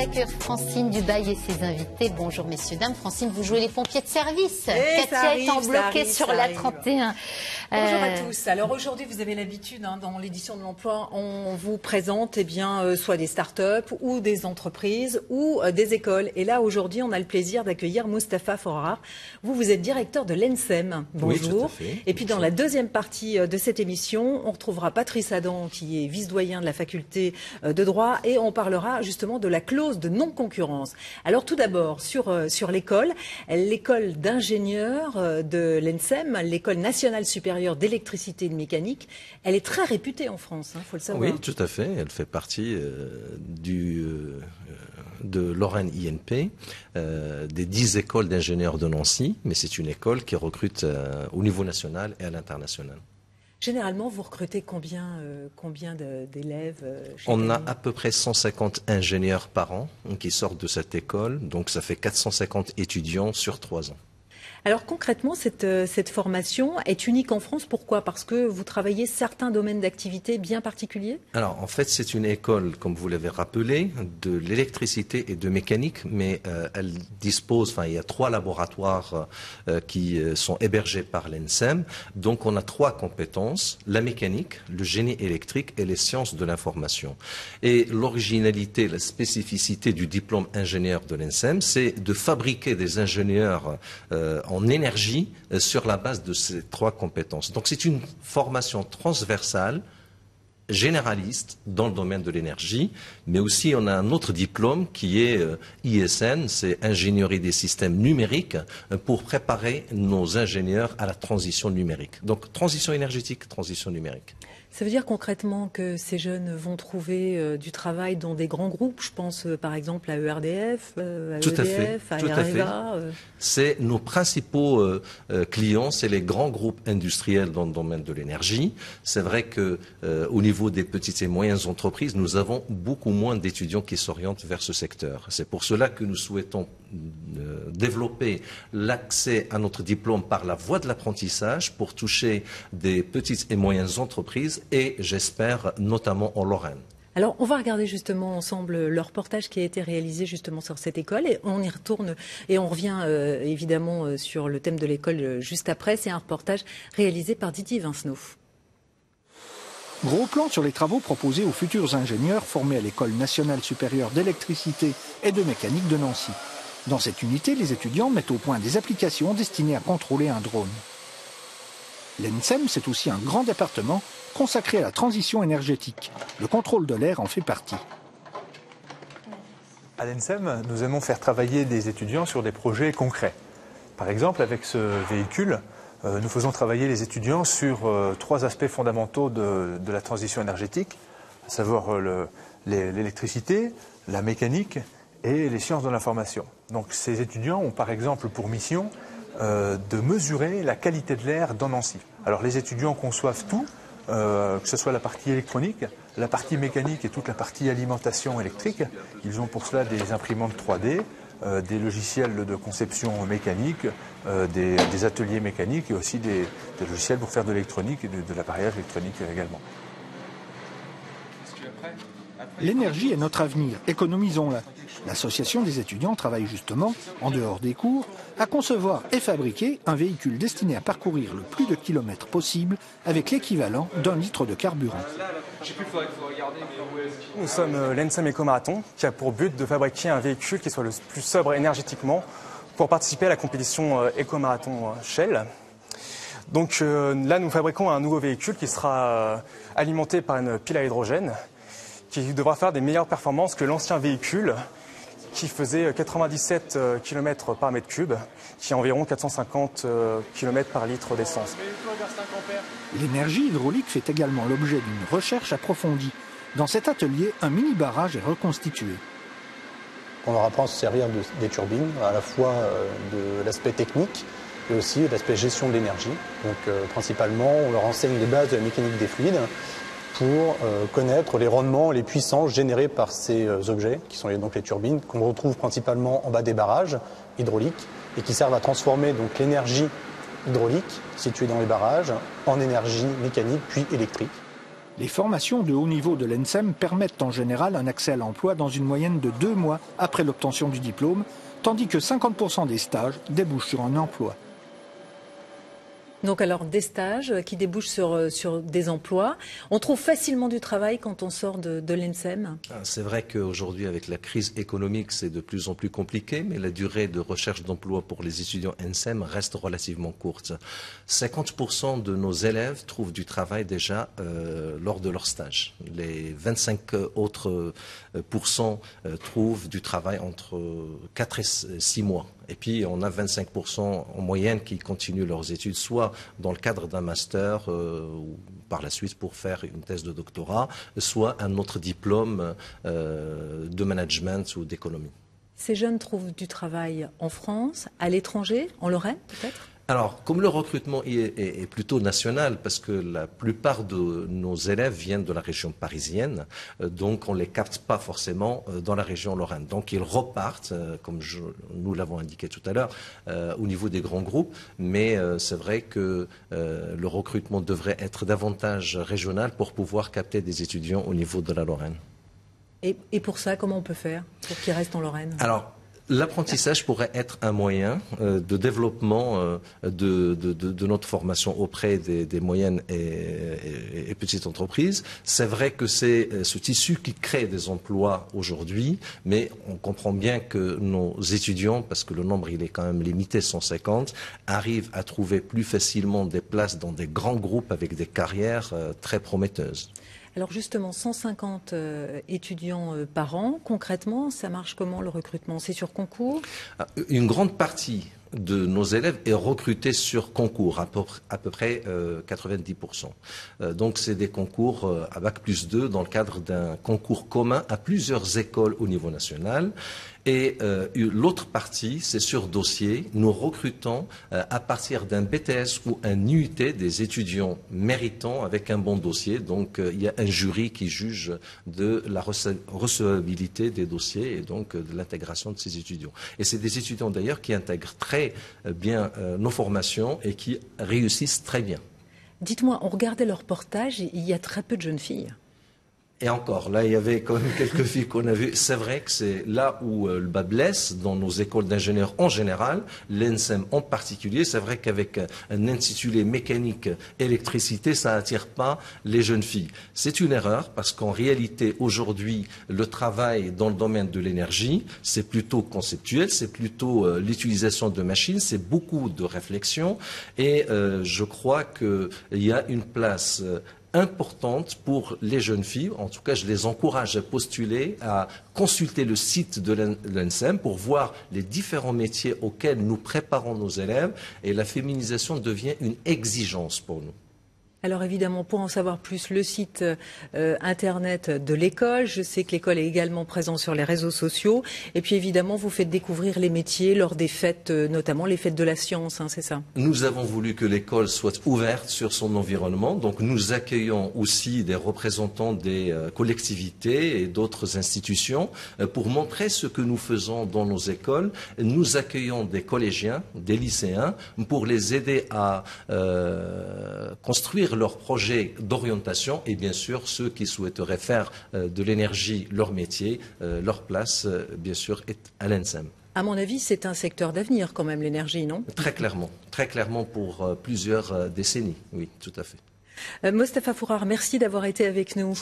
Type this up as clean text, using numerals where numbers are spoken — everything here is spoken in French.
d'accueillir Francine Dubail et ses invités. Bonjour messieurs, dames. Francine, vous jouez les pompiers de service. Katia étant bloquée sur la 31. Bonjour à tous. Alors aujourd'hui, vous avez l'habitude, dans l'édition de l'emploi, on vous présente soit des start-up ou des entreprises ou des écoles. Et là, aujourd'hui, on a le plaisir d'accueillir Moustapha Forar. Vous êtes directeur de l'ENSEM. Bonjour. Oui, tout à fait. Et puis dans la deuxième partie de cette émission, on retrouvera Patrice Adam, qui est vice-doyen de la faculté de droit, et on parlera justement de la clause de non-concurrence. Alors tout d'abord, sur l'école d'ingénieurs de l'ENSEM, l'école nationale supérieure d'électricité et de mécanique, elle est très réputée en France, faut le savoir. Oui, tout à fait. Elle fait partie de l'Oren INP, des 10 écoles d'ingénieurs de Nancy, mais c'est une école qui recrute au niveau national et à l'international. Généralement, vous recrutez combien d'élèves On a à peu près 150 ingénieurs par an qui sortent de cette école, donc ça fait 450 étudiants sur 3 ans. Alors concrètement, cette formation est unique en France. Pourquoi? Parce que vous travaillez certains domaines d'activité bien particuliers? Alors en fait, c'est une école, comme vous l'avez rappelé, de l'électricité et de mécanique, mais elle dispose, il y a 3 laboratoires qui sont hébergés par l'ENSEM. Donc on a 3 compétences, la mécanique, le génie électrique et les sciences de l'information. Et l'originalité, la spécificité du diplôme ingénieur de l'ENSEM, c'est de fabriquer des ingénieurs en énergie sur la base de ces 3 compétences. Donc c'est une formation transversale, généraliste dans le domaine de l'énergie, mais aussi on a un autre diplôme qui est ISN, c'est ingénierie des systèmes numériques, pour préparer nos ingénieurs à la transition numérique. Donc transition énergétique, transition numérique. Ça veut dire concrètement que ces jeunes vont trouver du travail dans des grands groupes. Je pense par exemple à ERDF, à EDF, à Areva. C'est nos principaux clients, c'est les grands groupes industriels dans le domaine de l'énergie. C'est vrai que au niveau des petites et moyennes entreprises, nous avons beaucoup moins d'étudiants qui s'orientent vers ce secteur. C'est pour cela que nous souhaitons développer l'accès à notre diplôme par la voie de l'apprentissage pour toucher des petites et moyennes entreprises et, j'espère, notamment en Lorraine. Alors, on va regarder justement ensemble le reportage qui a été réalisé justement sur cette école et on y retourne et on revient évidemment sur le thème de l'école juste après. C'est un reportage réalisé par Didier Vincenot. Gros plan sur les travaux proposés aux futurs ingénieurs formés à l'École nationale supérieure d'électricité et de mécanique de Nancy. Dans cette unité, les étudiants mettent au point des applications destinées à contrôler un drone. L'ENSEM, c'est aussi un grand département consacré à la transition énergétique. Le contrôle de l'air en fait partie. À l'ENSEM, nous aimons faire travailler des étudiants sur des projets concrets. Par exemple, avec ce véhicule, nous faisons travailler les étudiants sur 3 aspects fondamentaux de la transition énergétique, à savoir l'électricité, la mécanique et les sciences de l'information. Donc ces étudiants ont par exemple pour mission de mesurer la qualité de l'air dans Nancy. Alors les étudiants conçoivent tout, que ce soit la partie électronique, la partie mécanique et toute la partie alimentation électrique. Ils ont pour cela des imprimantes 3D, des logiciels de conception mécanique, des ateliers mécaniques et aussi des logiciels pour faire de l'électronique et de l'appareillage électronique également. L'énergie est notre avenir, économisons-la. L'association des étudiants travaille justement, en dehors des cours, à concevoir et fabriquer un véhicule destiné à parcourir le plus de kilomètres possible avec l'équivalent d'1 litre de carburant. Nous sommes l'ENSEM Éco-Marathon qui a pour but de fabriquer un véhicule qui soit le plus sobre énergétiquement pour participer à la compétition Éco-Marathon Shell. Donc là, nous fabriquons un nouveau véhicule qui sera alimenté par une pile à hydrogène qui devra faire des meilleures performances que l'ancien véhicule qui faisait 97 km par mètre cube, qui est environ 450 km par litre d'essence. L'énergie hydraulique fait également l'objet d'une recherche approfondie. Dans cet atelier, un mini-barrage est reconstitué. On leur apprend à se servir des turbines, à la fois de l'aspect technique et aussi de l'aspect gestion de l'énergie. Donc principalement, on leur enseigne les bases de la mécanique des fluides pour connaître les rendements, les puissances générées par ces objets, qui sont donc les turbines, qu'on retrouve principalement en bas des barrages hydrauliques et qui servent à transformer donc l'énergie hydraulique située dans les barrages en énergie mécanique puis électrique. Les formations de haut niveau de l'ENSEM permettent en général un accès à l'emploi dans une moyenne de 2 mois après l'obtention du diplôme, tandis que 50% des stages débouchent sur un emploi. Donc alors des stages qui débouchent sur des emplois. On trouve facilement du travail quand on sort de l'ENSEM. C'est vrai qu'aujourd'hui, avec la crise économique, c'est de plus en plus compliqué, mais la durée de recherche d'emploi pour les étudiants ENSEM reste relativement courte. 50% de nos élèves trouvent du travail déjà lors de leur stage. Les 25 autres trouvent du travail entre 4 et 6 mois. Et puis, on a 25% en moyenne qui continuent leurs études, soit dans le cadre d'un master, ou par la suite pour faire une thèse de doctorat, soit un autre diplôme de management ou d'économie. Ces jeunes trouvent du travail en France, à l'étranger, en Lorraine peut-être ? Alors, comme le recrutement est plutôt national, parce que la plupart de nos élèves viennent de la région parisienne, donc on ne les capte pas forcément dans la région lorraine. Donc ils repartent, comme nous l'avons indiqué tout à l'heure, au niveau des grands groupes, mais c'est vrai que le recrutement devrait être davantage régional pour pouvoir capter des étudiants au niveau de la Lorraine. Et pour ça, comment on peut faire pour qu'ils restent en Lorraine ? Alors, l'apprentissage pourrait être un moyen de développement de notre formation auprès des moyennes et petites entreprises. C'est vrai que c'est ce tissu qui crée des emplois aujourd'hui, mais on comprend bien que nos étudiants, parce que le nombre il est quand même limité, 150, arrivent à trouver plus facilement des places dans des grands groupes avec des carrières très prometteuses. Alors justement, 150 étudiants par an, concrètement, ça marche comment le recrutement? C'est sur concours? Une grande partie de nos élèves est recrutée sur concours, à peu près 90%. Donc c'est des concours à Bac+2 dans le cadre d'un concours commun à plusieurs écoles au niveau national. Et l'autre partie, c'est sur dossier. Nous recrutons à partir d'un BTS ou un UT des étudiants méritants avec un bon dossier. Donc il y a un jury qui juge de la recevabilité des dossiers et donc de l'intégration de ces étudiants. Et c'est des étudiants d'ailleurs qui intègrent très bien nos formations et qui réussissent très bien. Dites-moi, on regardait le reportage, il y a très peu de jeunes filles. Et encore, là, il y avait quand même quelques filles qu'on a vues. C'est vrai que c'est là où le bas blesse, dans nos écoles d'ingénieurs en général, l'ENSEM en particulier. C'est vrai qu'avec un intitulé mécanique électricité, ça n'attire pas les jeunes filles. C'est une erreur parce qu'en réalité, aujourd'hui, le travail dans le domaine de l'énergie, c'est plutôt conceptuel, c'est plutôt l'utilisation de machines, c'est beaucoup de réflexion. Et je crois qu'il y a une place importante pour les jeunes filles. En tout cas, je les encourage à postuler, à consulter le site de l'ENSEM pour voir les différents métiers auxquels nous préparons nos élèves. Et la féminisation devient une exigence pour nous. Alors évidemment, pour en savoir plus, le site internet de l'école. Je sais que l'école est également présente sur les réseaux sociaux. Et puis évidemment, vous faites découvrir les métiers lors des fêtes, notamment les fêtes de la science, hein, c'est ça? Nous avons voulu que l'école soit ouverte sur son environnement. Donc nous accueillons aussi des représentants des collectivités et d'autres institutions pour montrer ce que nous faisons dans nos écoles. Nous accueillons des collégiens, des lycéens, pour les aider à construire leurs projets d'orientation et bien sûr ceux qui souhaiteraient faire de l'énergie leur métier, leur place bien sûr est à l'ENSEM. À mon avis, c'est un secteur d'avenir quand même l'énergie, non? Très clairement pour plusieurs décennies, oui, tout à fait. Mostafa Fourar, merci d'avoir été avec nous.